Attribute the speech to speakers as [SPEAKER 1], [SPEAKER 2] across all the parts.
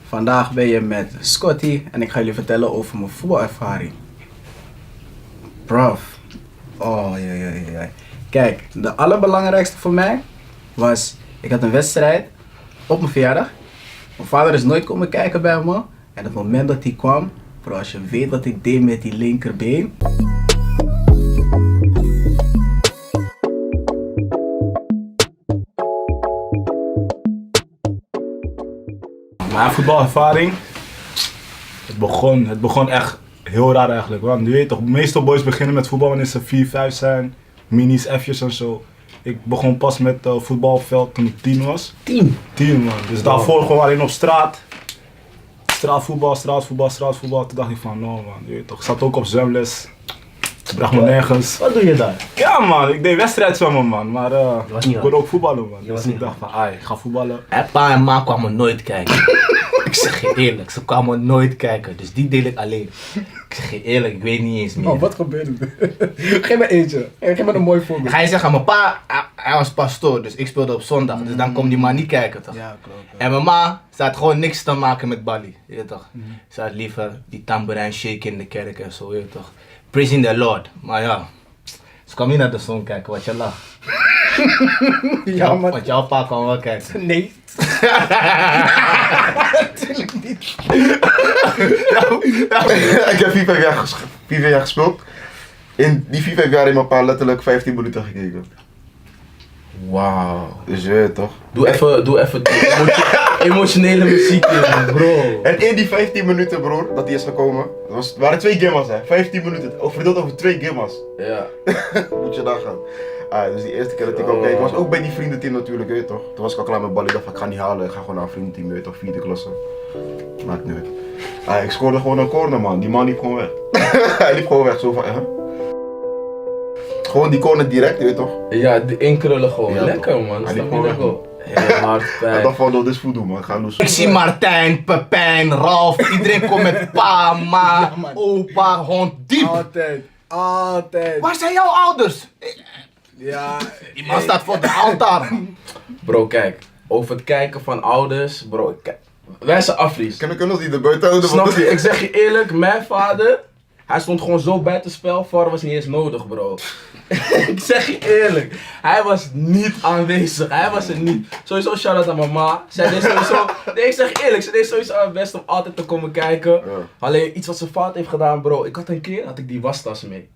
[SPEAKER 1] Vandaag ben je met Scotty en ik ga jullie vertellen over mijn voetbalervaring. Bruv. Oh, ja. Kijk, de allerbelangrijkste voor mij was, ik had een wedstrijd op mijn verjaardag. Mijn vader is nooit komen kijken bij me. En op het moment dat hij kwam, bro, als je weet wat ik deed met die linkerbeen.
[SPEAKER 2] Mijn voetbalervaring, het begon echt heel raar eigenlijk. Want je weet toch, meestal boys beginnen met voetbal wanneer ze 4, 5 zijn, minis, F'jes en zo. Ik begon pas met voetbalveld toen ik 10 was.
[SPEAKER 1] 10?
[SPEAKER 2] 10 man, dus daarvoor gewoon alleen op straat. Straatvoetbal. Toen dacht ik van, no man, je weet toch, ik zat ook op zwemles. Het bracht me nergens.
[SPEAKER 3] Wat doe je daar?
[SPEAKER 2] Ja man, ik deed wedstrijdzwemmen man, maar
[SPEAKER 3] niet
[SPEAKER 2] ik kon ook voetballen man.
[SPEAKER 3] Je was
[SPEAKER 2] Dus ik
[SPEAKER 3] niet
[SPEAKER 2] dacht van, ik ga voetballen.
[SPEAKER 3] En pa en ma kwamen nooit kijken. Ik zeg je eerlijk, ze kwamen nooit kijken. Dus die deel ik alleen. Ik zeg je eerlijk, ik weet niet eens meer.
[SPEAKER 1] Oh, wat gebeurde er? Geef me eentje. Geef me een mooi voorbeeld.
[SPEAKER 3] Ga je zeggen, mijn pa, hij was pastoor, dus ik speelde op zondag. Dus dan komt die man niet kijken toch?
[SPEAKER 1] Ja, klopt.
[SPEAKER 3] En mijn ma staat gewoon niks te maken met Bali, je weet toch? Ze had liever die tamboerijn shaken in de kerk en zo, je weet toch? Praising the Lord. Maar ja, ze kwam niet naar de zon kijken, wat je lacht.
[SPEAKER 1] Ja, maar...
[SPEAKER 3] Want jouw pa kwam wel kijken.
[SPEAKER 1] Nee. Natuurlijk niet.
[SPEAKER 4] Ik heb 4, 5 jaar gespeeld. In die 4, 5 jaar heeft mijn pa letterlijk 15 minuten gekeken.
[SPEAKER 3] Wauw.
[SPEAKER 4] Dus je weet toch.
[SPEAKER 3] Doe even die emotionele muziek in, bro.
[SPEAKER 4] En in die 15 minuten broer, dat hij is gekomen, het waren 2 gimmas hè, 15 minuten, verdeeld over 2 gimmas.
[SPEAKER 3] Ja.
[SPEAKER 4] Moet je daar gaan. Dus die eerste keer dat ik kwam kijken, was ook bij die vriendenteam natuurlijk, weet je toch. Toen was ik al klaar met ballen, ik dacht van, ik ga niet halen, ik ga gewoon naar een vriendenteam, weet je toch, 4e klasse. Maakt niet uit. Ik scoorde gewoon een corner man, die man liep gewoon weg. Hij liep gewoon weg, zo van, Gewoon die corner direct, weet je toch.
[SPEAKER 3] Ja, de inkrullen gewoon.
[SPEAKER 4] Ja,
[SPEAKER 3] lekker
[SPEAKER 4] toch.
[SPEAKER 3] man,
[SPEAKER 4] Hij
[SPEAKER 3] snap
[SPEAKER 4] liep
[SPEAKER 3] je
[SPEAKER 4] gewoon
[SPEAKER 3] dat
[SPEAKER 4] weg,
[SPEAKER 3] wel? Heel hard
[SPEAKER 4] Ik
[SPEAKER 3] pijn.
[SPEAKER 4] dacht van, dit is voodoo man, ik ga los.
[SPEAKER 3] Ik zie Martijn, Pepijn, Ralf, iedereen komt met pa, ma, opa, hond, diep.
[SPEAKER 1] Altijd.
[SPEAKER 3] Waar zijn jouw ouders?
[SPEAKER 1] Ja.
[SPEAKER 3] Die man staat voor de altaar. Bro, kijk, over het kijken van ouders, bro, kijk. Wij zijn Afries.
[SPEAKER 4] Kunnen ons niet de buiten houden?
[SPEAKER 3] Snap je? Ik zeg je eerlijk, mijn vader, hij stond gewoon zo buitenspel, VAR was niet eens nodig, bro. Ik zeg je eerlijk, hij was niet aanwezig, hij was er niet. Sowieso shout-out aan mama, zij deed sowieso, nee ik zeg je eerlijk, ze deed sowieso haar best om altijd te komen kijken.
[SPEAKER 4] Ja.
[SPEAKER 3] Alleen iets wat ze fout heeft gedaan, bro, ik had een keer, had ik die wastas mee.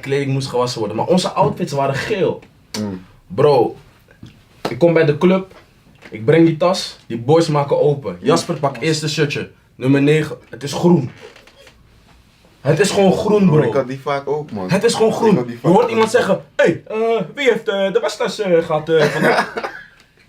[SPEAKER 3] Kleding moest gewassen worden, maar onze outfits waren geel. Bro, ik kom bij de club, ik breng die tas, die boys maken open. Jasper pakt eerste shirtje, nummer 9, het is groen. Het is gewoon groen, bro.
[SPEAKER 4] Ik had die vaak ook man.
[SPEAKER 3] Het is gewoon
[SPEAKER 4] Ik
[SPEAKER 3] groen.
[SPEAKER 4] had die
[SPEAKER 3] Je
[SPEAKER 4] vaak
[SPEAKER 3] hoort
[SPEAKER 4] ook.
[SPEAKER 3] iemand zeggen, hey, wie heeft de wastas gehad vandaag?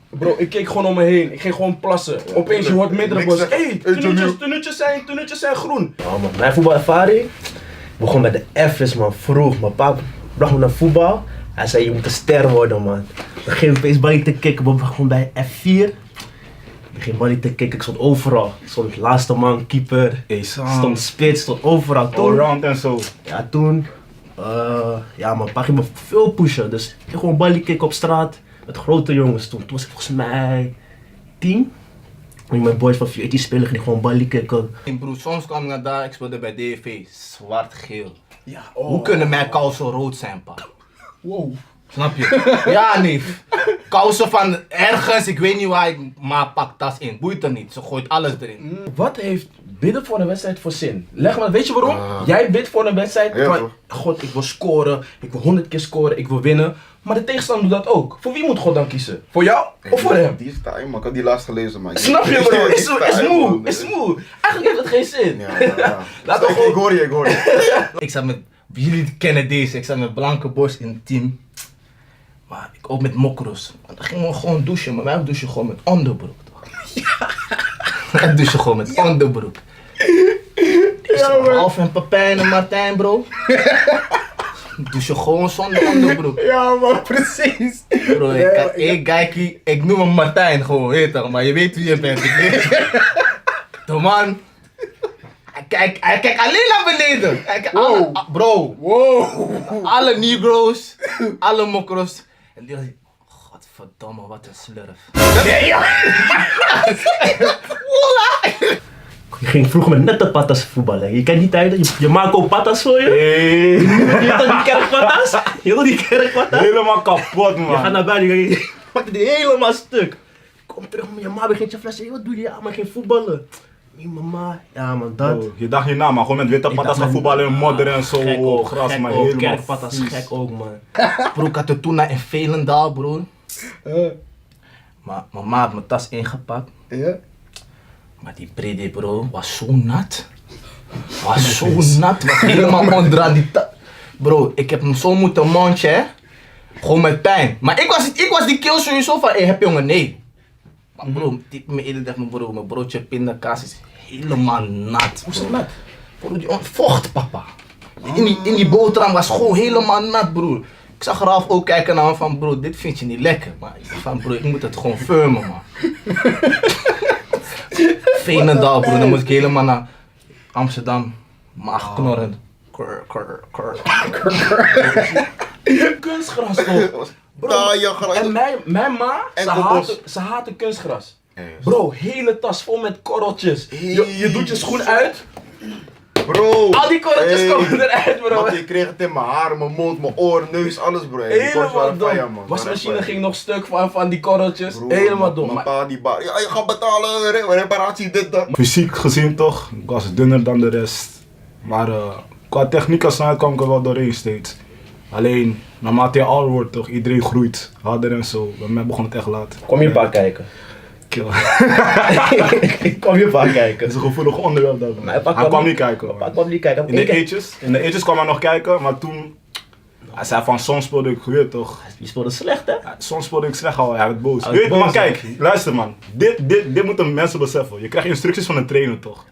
[SPEAKER 3] Bro, ik keek gewoon om me heen. Ik ging gewoon plassen. Opeens je hoort meerdere
[SPEAKER 4] Niks
[SPEAKER 3] boys,
[SPEAKER 4] zeggen.
[SPEAKER 3] hey, tunnetjes zijn groen.
[SPEAKER 5] Oh, man. Mijn voetbalervaring begon met de F's man, vroeg. Mijn pa bracht me naar voetbal. Hij zei je moet een ster worden man. Ik begin opeens ballie te kicken, ik begon bij F4. Ik begin ballie te kicken, ik stond overal. Ik stond laatste man, keeper, stond spits, stond overal. Toen,
[SPEAKER 2] Allround en zo.
[SPEAKER 5] ja toen, ja mijn pa ging me veel pushen. Dus ik ging gewoon ballie kicken op straat met grote jongens. Toen was ik volgens mij 10. En mijn boys van 14 spelen ging ik gewoon ballie kicken.
[SPEAKER 3] Broer, soms kwam ik naar daar, ik speelde bij DV, zwart-geel.
[SPEAKER 1] Ja,
[SPEAKER 3] Hoe kunnen mijn kousen rood zijn, pa?
[SPEAKER 1] Wow.
[SPEAKER 3] Snap je? Ja, neef. Kousen van ergens, ik weet niet waar ik, maar pak tas in. Boeit er niet, ze gooit alles erin. Wat heeft bidden voor een wedstrijd voor zin? Leg maar, weet je waarom? Jij bidt voor een wedstrijd,
[SPEAKER 4] Ja,
[SPEAKER 3] van,
[SPEAKER 4] toch?
[SPEAKER 3] God, ik wil scoren, ik wil 100 keer scoren, ik wil winnen. Maar de tegenstander doet dat ook. Voor wie moet God dan kiezen? Voor jou of voor hem?
[SPEAKER 4] Die is taai man, ik had die laatst gelezen man.
[SPEAKER 3] Snap je bro? Is
[SPEAKER 4] taai,
[SPEAKER 3] moe,
[SPEAKER 4] man.
[SPEAKER 3] is moe. Eigenlijk heeft het geen zin.
[SPEAKER 4] Ja.
[SPEAKER 3] Laten we gewoon...
[SPEAKER 4] Ik hoor je.
[SPEAKER 3] Ik zat met, jullie kennen deze, ik zat met Blanke Bos in het team. Maar ik ook met mokros. Want dan gingen we gewoon douchen, maar wij douchen gewoon met onderbroek toch? Ja. Wij douchen gewoon met onderbroek. Alf en Pepijn en Martijn bro. Douchen gewoon zonder onderbroek.
[SPEAKER 1] Ja, man, precies.
[SPEAKER 3] Bro, ik noem hem Martijn gewoon, weet je toch? Maar je weet wie je bent. De man. Hij kijkt alleen naar beneden. Bro.
[SPEAKER 1] Wow.
[SPEAKER 3] Alle Negro's, alle mokros. En die was, godverdomme, wat een slurf. Ja.
[SPEAKER 5] ging vroeger met nette patas voetballen. Je kent die tijden? Je maakt ook patas voor je.
[SPEAKER 2] Hey.
[SPEAKER 5] Je hebt toch die kerkpatas? Je hebt die kerkpatas?
[SPEAKER 2] Helemaal kapot, man.
[SPEAKER 5] Je gaat naar buiten, je maakt die helemaal stuk. Kom terug, je ma begint je fles. Hey, wat doe je? Ja, maar geen voetballen. Nee, mama. Ja, man, dat.
[SPEAKER 2] Oh, je dacht hierna, maar gewoon met witte patas gaan voetballen in modder en zo
[SPEAKER 5] Gek
[SPEAKER 2] op
[SPEAKER 5] ook,
[SPEAKER 2] gras,
[SPEAKER 5] gek
[SPEAKER 2] maar
[SPEAKER 5] ook.
[SPEAKER 2] helemaal
[SPEAKER 5] Kerkpatas,
[SPEAKER 2] vies.
[SPEAKER 5] gek ook, man.
[SPEAKER 1] Bro, ik had het toen in Velendaal, bro. Maar mijn ma had mijn tas ingepakt.
[SPEAKER 4] Ja?
[SPEAKER 1] Maar die brede, bro, was zo nat. Was zo nat, was helemaal onderaan die tas. Bro, ik heb hem zo moeten mondje, hè. Gewoon met pijn. Maar ik was die kill sowieso van, hey, heb je jongen, nee. Maar bro, typ me eerder tegen mijn broodje pindakaas is helemaal nat. Hoe is het nat? Bro, die vocht, papa. In die boterham was gewoon helemaal nat, broer. Ik zag Ralf ook kijken naar me van, bro, dit vind je niet lekker. Maar ik dacht van, bro, ik moet het gewoon firmen, man. Veenendaal, bro, dan moet ik helemaal naar Amsterdam. Maag knorren.
[SPEAKER 3] Kunstgras toch?
[SPEAKER 4] Nou, ja, gras.
[SPEAKER 3] En mijn ma,
[SPEAKER 4] Enkel bos.
[SPEAKER 3] ze haatte kunstgras.
[SPEAKER 4] Ja, juist.
[SPEAKER 3] Bro, hele tas vol met korreltjes. Je doet je schoen uit,
[SPEAKER 4] Bro!
[SPEAKER 3] al die korreltjes komen eruit, bro.
[SPEAKER 4] Want ik kreeg het in mijn haar, mijn mond, mijn oor, neus, alles, bro. Die korrels
[SPEAKER 3] Helemaal
[SPEAKER 4] waren
[SPEAKER 3] dom.
[SPEAKER 4] fire, man.
[SPEAKER 3] Wasmachine ging nog stuk van die korreltjes.
[SPEAKER 4] Bro,
[SPEAKER 3] Helemaal dom.
[SPEAKER 4] Mijn
[SPEAKER 3] Maar
[SPEAKER 4] pa die bar. Ja, je gaat betalen, reparatie, dit, dat.
[SPEAKER 2] Fysiek gezien toch, ik was dunner dan de rest. Maar qua techniek en snelheid kwam ik er wel doorheen steeds. Alleen, naarmate je ouder wordt toch, iedereen groeit harder en zo. Bij mij begon het echt laat.
[SPEAKER 5] Kom je een paar kijken.
[SPEAKER 2] Kill.
[SPEAKER 5] Kom je een paar kijken.
[SPEAKER 2] Het is een gevoelig onderwerp dat.
[SPEAKER 5] Maar hij
[SPEAKER 2] Hij kwam niet kijken.
[SPEAKER 5] Papa
[SPEAKER 2] man.
[SPEAKER 5] kwam niet kijken.
[SPEAKER 2] In de eetjes kwam hij nog kijken, maar toen... Hij zei van soms speelde ik goed toch.
[SPEAKER 5] Je speelde slecht, hè?
[SPEAKER 2] Ja, soms speelde ik slecht al, hij werd boos.
[SPEAKER 5] Hij werd
[SPEAKER 2] Weet, maar
[SPEAKER 5] boos,
[SPEAKER 2] kijk, luister man. Dit moeten mensen beseffen. Je krijgt instructies van een trainer toch?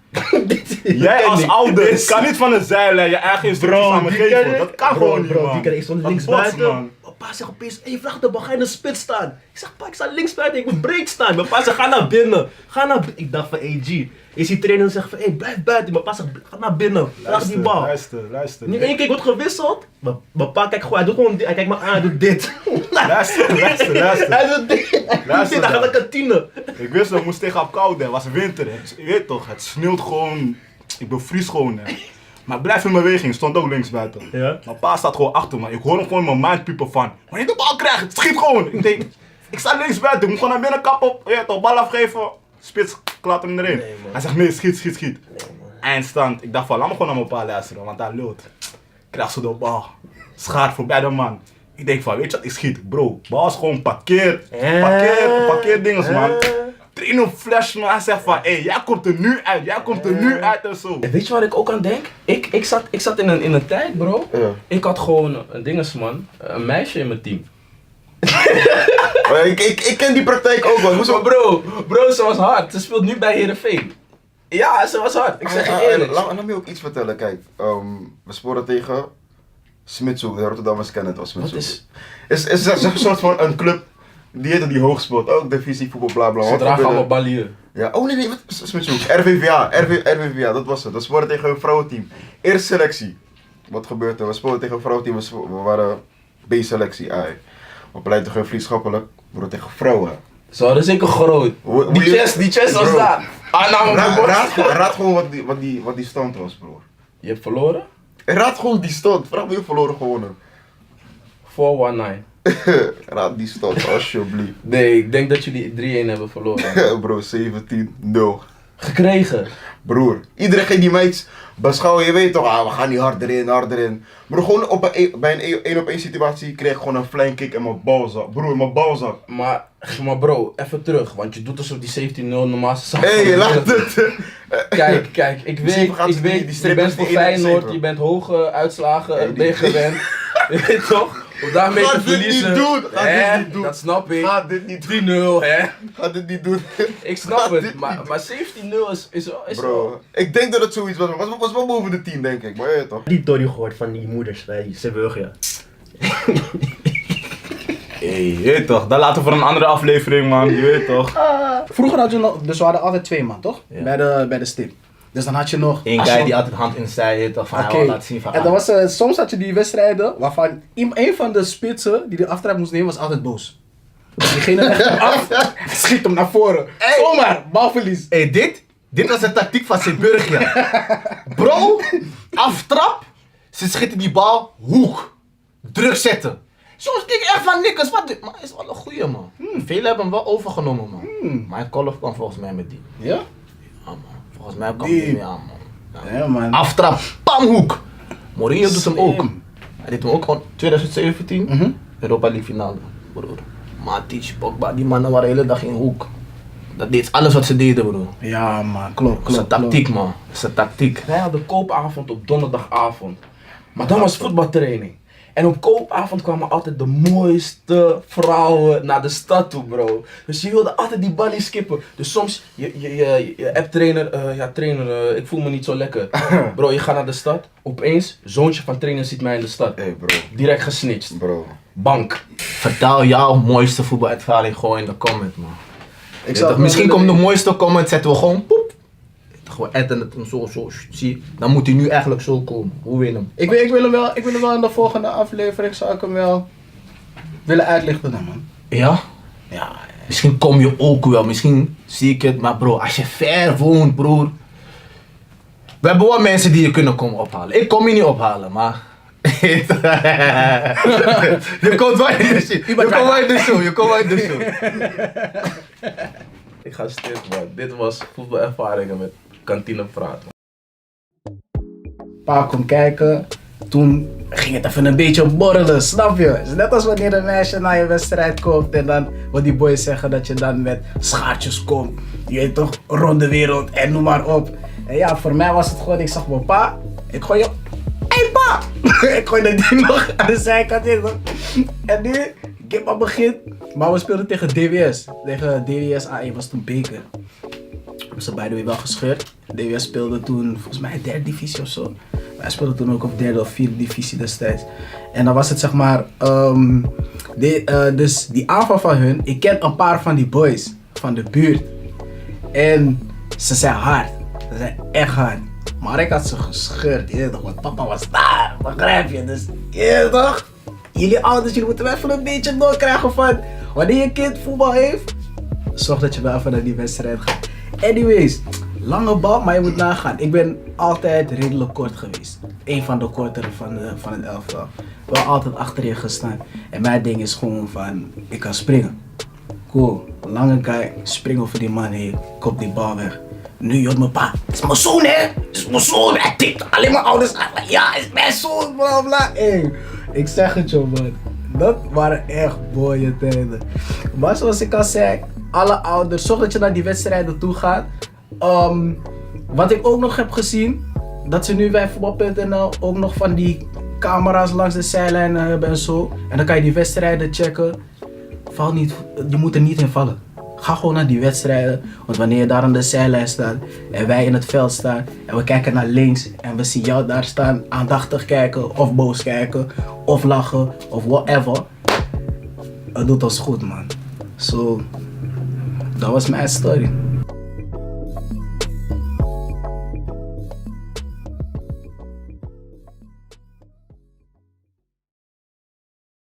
[SPEAKER 2] Jij als ouder kan niet van een zijlijn je eigen instructies aan me geven. Dat kan gewoon niet,
[SPEAKER 5] bro,
[SPEAKER 2] man.
[SPEAKER 5] die ken ik stond
[SPEAKER 2] Dat
[SPEAKER 5] links
[SPEAKER 2] bots,
[SPEAKER 5] buiten.
[SPEAKER 2] man.
[SPEAKER 5] Mijn pa zegt opeens, hey, vraag de bal, ga je in de spits staan? Ik zeg, pa, ik sta links buiten, ik moet breed staan. Mijn pa zegt, ga naar binnen. Ik dacht van, hey G. Is die trainer en zegt van, hey, blijf buiten. Mijn pa zegt, ga naar binnen, vraag die bal.
[SPEAKER 2] Luister.
[SPEAKER 5] Nu één keer wordt gewisseld. Mijn pa kijkt gewoon, hij doet gewoon dit. Hij kijkt me aan, hij doet dit.
[SPEAKER 2] Luister.
[SPEAKER 5] Hij doet dit. Hij doet
[SPEAKER 2] Luister
[SPEAKER 5] dit, hij gaat
[SPEAKER 2] dan.
[SPEAKER 5] naar de kantine.
[SPEAKER 2] Ik wist dat ik moest tegen op koude, het was winter. Je weet toch, het sneeuwt gewoon. Ik bevries gewoon. Hè. Maar blijf in beweging, stond ook links buiten.
[SPEAKER 5] Ja.
[SPEAKER 2] Mijn pa staat gewoon achter me. Ik hoor hem gewoon in mijn mind piepen van. Wanneer je de bal krijgt, schiet gewoon. Ik denk, ik sta links buiten, ik moet gewoon naar binnen kap op. Ja, toch, bal afgeven. Spits, klapt hem erin.
[SPEAKER 5] Nee, man.
[SPEAKER 2] Hij zegt nee, schiet. Eindstand. Ik dacht van, laat me gewoon naar mijn pa luisteren, want hij lult. Ik krijg zo de bal. Schaart voorbij de man. Ik denk van, weet je wat, ik schiet. Bro, bal is gewoon parkeer dinges man. Trainer flash man, hij zegt van, hey, jij komt er nu uit en zo.
[SPEAKER 3] weet je waar ik ook aan denk? Ik zat in een tijd, bro.
[SPEAKER 4] Ja.
[SPEAKER 3] Ik had gewoon een dingesman, een meisje in mijn team.
[SPEAKER 4] Maar ik ken die praktijk ook wel. Ik moest
[SPEAKER 3] Maar
[SPEAKER 4] ook...
[SPEAKER 3] bro, ze was hard. Ze speelt nu bij Heerenveen. Ja, ze was hard. Ik zeg je eerlijk.
[SPEAKER 4] Laat me ook iets vertellen. Kijk, we sporen tegen Smitshoek. De Rotterdammers kennen het als
[SPEAKER 3] Wat
[SPEAKER 4] Smitshoek.
[SPEAKER 3] is...
[SPEAKER 4] Is een soort van een club die heet die hoog speelt. Ook divisie, voetbal, bla bla.
[SPEAKER 3] Ze
[SPEAKER 4] Wat
[SPEAKER 3] dragen
[SPEAKER 4] gebeurde?
[SPEAKER 3] allemaal ballieu.
[SPEAKER 4] Ja, oh nee, wat? Smitshoek. RVVA, dat was het. We sporen tegen een vrouwenteam. Eerste selectie. Wat gebeurt er? We sporen tegen een vrouwenteam. We waren B-selectie. We pleiten tegen vriendschappelijk. We worden tegen vrouwen.
[SPEAKER 3] Ze hadden zeker groot. Die chest was
[SPEAKER 4] Bro.
[SPEAKER 3] daar. Aanname op de borst.
[SPEAKER 4] Raad gewoon wat die stand was, bro.
[SPEAKER 3] Je hebt verloren?
[SPEAKER 4] Raad gewoon die stand. Vraag wie je verloren gewonnen.
[SPEAKER 3] 419.
[SPEAKER 4] Raad die stand, alsjeblieft.
[SPEAKER 3] Nee, ik denk dat jullie 3-1 hebben verloren.
[SPEAKER 4] Bro, 17-0.
[SPEAKER 3] Gekregen.
[SPEAKER 4] Broer, iedereen ging die meid beschouwen. Je weet toch, we gaan niet harder in. Bro, gewoon bij een 1-op-1 situatie kreeg ik gewoon een flying kick in mijn balzak. Broer, mijn balzak.
[SPEAKER 3] Maar bro, even terug. Want je doet alsof die 17-0 normaal zaak
[SPEAKER 4] Hé,
[SPEAKER 3] van de
[SPEAKER 4] laat
[SPEAKER 3] wereld.
[SPEAKER 4] het.
[SPEAKER 3] Kijk, ik
[SPEAKER 4] Misschien gaat ze
[SPEAKER 3] weet,
[SPEAKER 4] die
[SPEAKER 3] je
[SPEAKER 4] strip
[SPEAKER 3] bent
[SPEAKER 4] is
[SPEAKER 3] voor
[SPEAKER 4] die 1 op
[SPEAKER 3] Feyenoord,
[SPEAKER 4] 7.
[SPEAKER 3] je bent hoge uitslagen,
[SPEAKER 4] Hey,
[SPEAKER 3] ben je gewend. Je weet toch? Om daarmee
[SPEAKER 4] Ga
[SPEAKER 3] te
[SPEAKER 4] dit niet
[SPEAKER 3] verliezen.
[SPEAKER 4] doen, ga dit
[SPEAKER 3] Hè?
[SPEAKER 4] niet doen.
[SPEAKER 3] Dat snap ik.
[SPEAKER 4] Ga dit niet doen.
[SPEAKER 3] 10-0, hè?
[SPEAKER 4] Ga dit niet doen.
[SPEAKER 3] Ik snap
[SPEAKER 4] Ga
[SPEAKER 3] het,
[SPEAKER 4] dit
[SPEAKER 3] maar
[SPEAKER 4] niet
[SPEAKER 3] 17-0 is wel...
[SPEAKER 4] Bro, ik denk dat het zoiets was. Maar was wel boven de 10, denk ik. Maar ja, toch?
[SPEAKER 5] Die Tony gehoord van die moeders bij Zeeburgia.
[SPEAKER 2] Je weet toch, dat laten we voor een andere aflevering man, je weet toch.
[SPEAKER 1] Vroeger had je nog, dus we hadden altijd 2 man, toch?
[SPEAKER 2] Ja.
[SPEAKER 1] Bij de stip. Dus dan had je nog...
[SPEAKER 2] Eén
[SPEAKER 1] als
[SPEAKER 2] guy
[SPEAKER 1] je-
[SPEAKER 2] die altijd hand in zij heeft, toch van
[SPEAKER 1] Oké.
[SPEAKER 2] hij wil laten zien van
[SPEAKER 1] En dan was, soms had je die wedstrijden waarvan een van de spitsen die de aftrap moest nemen was altijd boos. Dus diegene legt hem af, schiet hem naar voren. Zomaar, balverlies.
[SPEAKER 2] dit
[SPEAKER 5] Dit was de tactiek van Sint-Burgia. Bro, aftrap. Ze schieten die bal, hoek. Druk zetten. Soms denk ik echt van Nikkers, wat dit? Maar is wel een goeie man. Velen hebben hem wel overgenomen man. Maar Kolf kwam volgens mij met die.
[SPEAKER 1] Ja?
[SPEAKER 5] Ja man, volgens mij kwam die ja man.
[SPEAKER 1] Ja, man.
[SPEAKER 5] Aftrap, pamhoek. Mourinho doet hem ook.
[SPEAKER 1] Slim.
[SPEAKER 5] Hij deed hem ook gewoon 2017,
[SPEAKER 1] Mhm.
[SPEAKER 5] Europa League finale. Broer. Matic, Pogba, die mannen waren de hele dag in hoek. Dat deed alles wat ze deden broer.
[SPEAKER 1] Ja, man. Klopt,
[SPEAKER 5] Dat is een
[SPEAKER 1] klopt.
[SPEAKER 5] tactiek man, dat is een tactiek.
[SPEAKER 3] Wij hadden koopavond op donderdagavond. Maar dan was voetbaltraining. En op koopavond kwamen altijd de mooiste vrouwen naar de stad toe, bro. Dus je wilde altijd die ballie skippen. Dus soms, je app-trainer, trainer, ik voel me niet zo lekker. Bro, je gaat naar de stad. Opeens, zoontje van trainer ziet mij in de stad.
[SPEAKER 4] Hey bro,
[SPEAKER 3] Direct gesnitcht.
[SPEAKER 4] bro.
[SPEAKER 3] Bank.
[SPEAKER 5] Vertel jouw mooiste voetbalervaring gewoon in de comment man.
[SPEAKER 1] Ik
[SPEAKER 5] Weet toch, misschien komt de mooiste comment, zetten we gewoon poep. Gewoon editen het hem zo, zie. Dan moet hij nu eigenlijk zo komen. Hoe wil je hem?
[SPEAKER 1] Ik wil hem wel in de volgende aflevering, zou ik hem wel willen uitlichten dan, man.
[SPEAKER 5] Ja?
[SPEAKER 1] Ja,
[SPEAKER 5] Misschien kom je ook wel, misschien zie ik het, maar bro, als je ver woont, broer. We hebben wel mensen die je kunnen komen ophalen. Ik kom je niet ophalen, maar. Je komt wel in de show. Je komt wel in de show.
[SPEAKER 3] Ik ga stil, man. Dit was voetbalervaringen met kantine praten.
[SPEAKER 1] pa komt kijken. Toen ging het even een beetje borrelen, snap je? Het is net als wanneer een meisje naar je wedstrijd komt en dan wat die boys zeggen dat je dan met schaartjes komt. Je weet toch, rond de wereld en noem maar op. En ja, voor mij was het gewoon, ik zag mijn pa, ik gooi je... Hey pa! Ik gooi dat ding nog aan de zijkant in. En nu, Gimba begint, maar we speelden tegen DWS. Tegen DWS A1 was toen beker. We zijn by the way wel gescheurd. DWS speelde toen volgens mij derde divisie of zo. Wij speelden toen ook op derde of vierde divisie destijds. En dan was het zeg maar, dus die aanval van hun, ik ken een paar van die boys van de buurt. En ze zijn hard. Ze zijn echt hard. Maar ik had ze gescheurd, je weet toch, want papa was daar, begrijp je? Dus, je weet toch? Jullie ouders, jullie moeten wel even een beetje doorkrijgen van, wanneer je kind voetbal heeft, zorg dat je wel even naar die wedstrijd gaat. Anyways, lange bal, maar je moet nagaan. Ik ben altijd redelijk kort geweest. Eén van de kortere van het elftal. Wel altijd achterin gestaan. En mijn ding is gewoon van, ik kan springen. Cool, lange guy, spring over die man heen, kop die bal weg. Nu joh mijn pa, het is mijn zoon hè, het is mijn zoon. Hij tikt alleen mijn ouders aan, ja, het is mijn zoon, bla bla. Hey, ik zeg het joh man, dat waren echt mooie tijden. Maar zoals ik al zei, alle ouders, zorg dat je naar die wedstrijden toe gaat. Wat ik ook nog heb gezien, dat ze nu bij voetbal.nl ook nog van die camera's langs de zijlijnen hebben en zo. En dan kan je die wedstrijden checken. Val niet, je moet er niet in vallen. Ga gewoon naar die wedstrijden, want wanneer je daar aan de zijlijn staat en wij in het veld staan en we kijken naar links en we zien jou daar staan, aandachtig kijken of boos kijken of lachen of whatever. Het doet ons goed man. So, dat was mijn story.